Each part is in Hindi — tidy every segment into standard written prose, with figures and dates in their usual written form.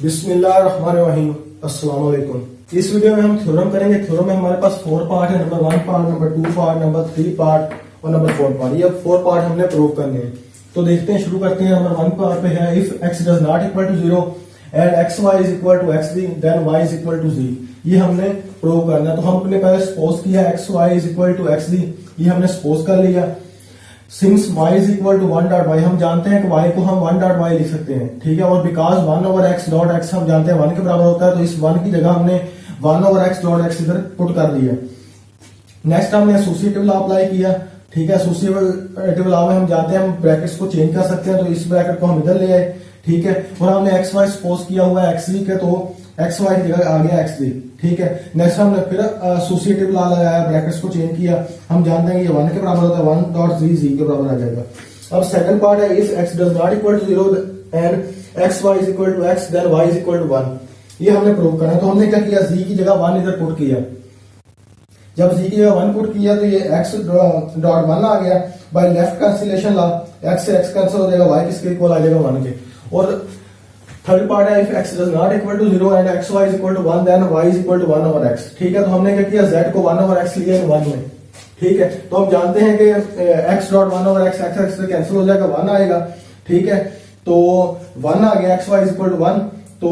बिस्मिल्लाहिर्रहमानिर्रहीम। अस्सलाम वालेकुम। इस वीडियो में हम थ्योरम करेंगे। थ्योरम में हमारे पास 4 पार्ट है, number 1 part, number 2 part, number 3 part और नंबर 4 पार्ट। ये 4 पार्ट हमने प्रूव करने हैं। तो देखते हैं, शुरू करते हैं। नंबर 1 पार्ट पे है if x does not equal to 0 and x y is equal to x then y is equal to z। ये हमने प्रूव करना है। तो हमने पहले सपोज किया x y is equal to x d, ये हमने सपोज कर लिया। Since y is equal to 1 dot y, हम जानते हैं कि y को हम 1 डॉट वाई लिख सकते हैं, ठीक है। और because 1 over x dot x हम जानते हैं 1 के बराबर होता है, तो इस 1 की जगह हमने 1 ओवर x डॉट x इधर पुट कर दिया। नेक्स्ट हमने एसोसिएटिव लॉ अप्लाई किया, ठीक है। एसोसिएटिव लॉ में हम जानते हैं हम ब्रैकेट्स को चेंज कर सकते हैं, तो इस ब्रैकेट को हम इधर ले आए, ठीक है। और हमने एक्स वाई सपोज किया हुआ है एक्स डी के, तो एक्स वाई की जगह आ गया एक्स डी, ठीक है। नेक्स्ट हमने फिर एसोसिएटिव लॉ लगाया, ब्रैकेट्स को चेंज किया। हम जानते हैं कि ये 1 के बराबर होता है, 1 डॉट जी के बराबर आ जाएगा। अब सेकंड पार्ट है if x does not equal to 0 and x y is equal to x then y is equal to 1। ये हमने प्रूव करना है। तो हमने क्या किया, z की जगह 1 इधर पुट किया। जब z की जगह 1 पुट किया तो ये x डॉट 1 आ गया। By left cancellation law x से x कैंसिल हो जाएगा, y किसके इक्वल आ जाएगा 1 के। और थर्ड पार्ट है if x does not equal to 0 and x y is equal to 1 then y is equal to 1 over x, ठीक है। तो हमने क्या किया, z को 1 ओवर x लिया 1 में, ठीक है। तो हम जानते हैं कि x dot 1 over x x से कैंसिल हो जाएगा, 1 आएगा, ठीक है। तो 1 आ गया, x y is equal to 1, तो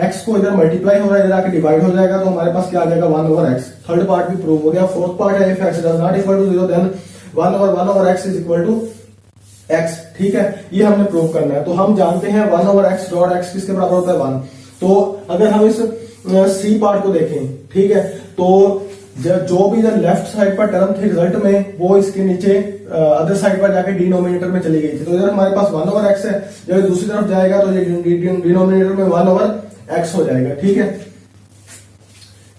x को इधर मल्टीप्लाई हो रहा है, इधर आके डिवाइड हो जाएगा, तो हमारे पास क्या आ जाएगा 1 ओवर x। थर्ड पार्ट भी प्रूव हो गया। फोर्थ पार्ट है if x does not equal to 0 then 1 over x is equal to x, ठीक है। ये हमने प्रूव करना है। तो हम जानते हैं 1 ओवर x डॉट x किसके बराबर होता है 1। तो अगर हम इस सी पार्ट को देखें, ठीक है, तो जो भी इधर लेफ्ट साइड पर टर्म थी रिजल्ट में, वो इसके नीचे अदर साइड पर जाके डिनोमिनेटर में चली गई थी। तो इधर हमारे पास 1 ओवर x है, जब दूसरी तरफ जाएगा तो ये डिनोमिनेटर में 1 ओवर x हो जाएगा, ठीक है।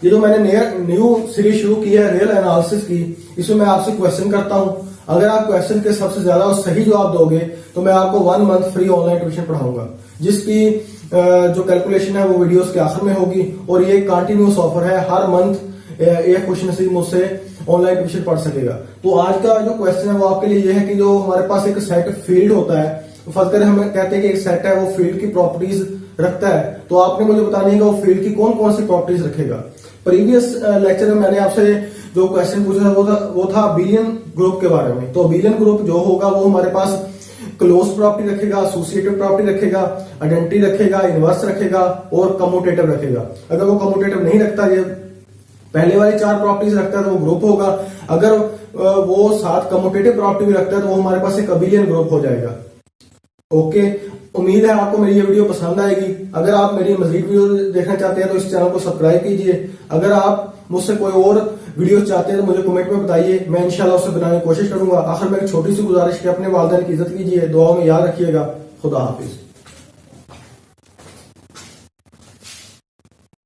ये जो मैंने न्यू सीरीज शुरू की है रियल एनालिसिस की, इसमें मैं आपसे क्वेश्चन करता हूं। अगर आप क्वेश्चन के सबसे ज्यादा और सही जवाब दोगे तो मैं आपको 1 मंथ फ्री ऑनलाइन ट्यूशन पढ़ाऊंगा, जिसकी जो कैलकुलेशन है वो वीडियोस के आखिर में होगी। और ये कंटिन्यूस ऑफर है, हर मंथ एक क्वेश्चन से मुझसे ऑनलाइन ट्यूशन पढ़ सकेगा। तो आज का जो क्वेश्चन है वो आपके लिए ये है कि जो हमारे पास एक सेट फील्ड होता है, फर्स्ट कर हम कहते हैं कि एक सेट है वो फील्ड की प्रॉपर्टीज रखता है, तो आपने मुझे बतानी है कि वो फील्ड की कौन कौन सी प्रॉपर्टीज रखेगा। प्रीवियस लेक्चर में मैंने आपसे जो क्वेश्चन पूछा था वो था बिलियन ग्रुप के बारे में। तो बिलियन ग्रुप जो होगा वो हमारे पास क्लोज प्रॉपर्टी रखेगा, एसोसिएटिव प्रॉपर्टी रखेगा, आइडेंटिटी रखेगा, इनवर्स रखेगा और कम्यूटेटिव रखेगा। अगर वो कम्यूटेटिव नहीं रखता, ये पहले वाली 4 प्रॉपर्टीज रखता है तो वो ग्रुप होगा। अगर वो 7 कम्यूटेटिव प्रॉपर्टी भी रखता है तो वो हमारे पास एक अबिलियन ग्रुप हो जाएगा। ओके, उम्मीद है आपको मेरी ये वीडियो पसंद आएगी। अगर आप मेरी मजीद वीडियो देखना चाहते हैं तो इस चैनल को सब्सक्राइब कीजिए। अगर आप मुझसे कोई और वीडियो चाहते हैं तो मुझे कमेंट में बताइए, मैं इंशाल्लाह उसे बनाने की कोशिश करूंगा। आखिर में एक छोटी सी गुजारिश कि अपने वालिदैन की इज्जत कीजिए, दुआ में याद रखिएगा। खुदा हाफिज।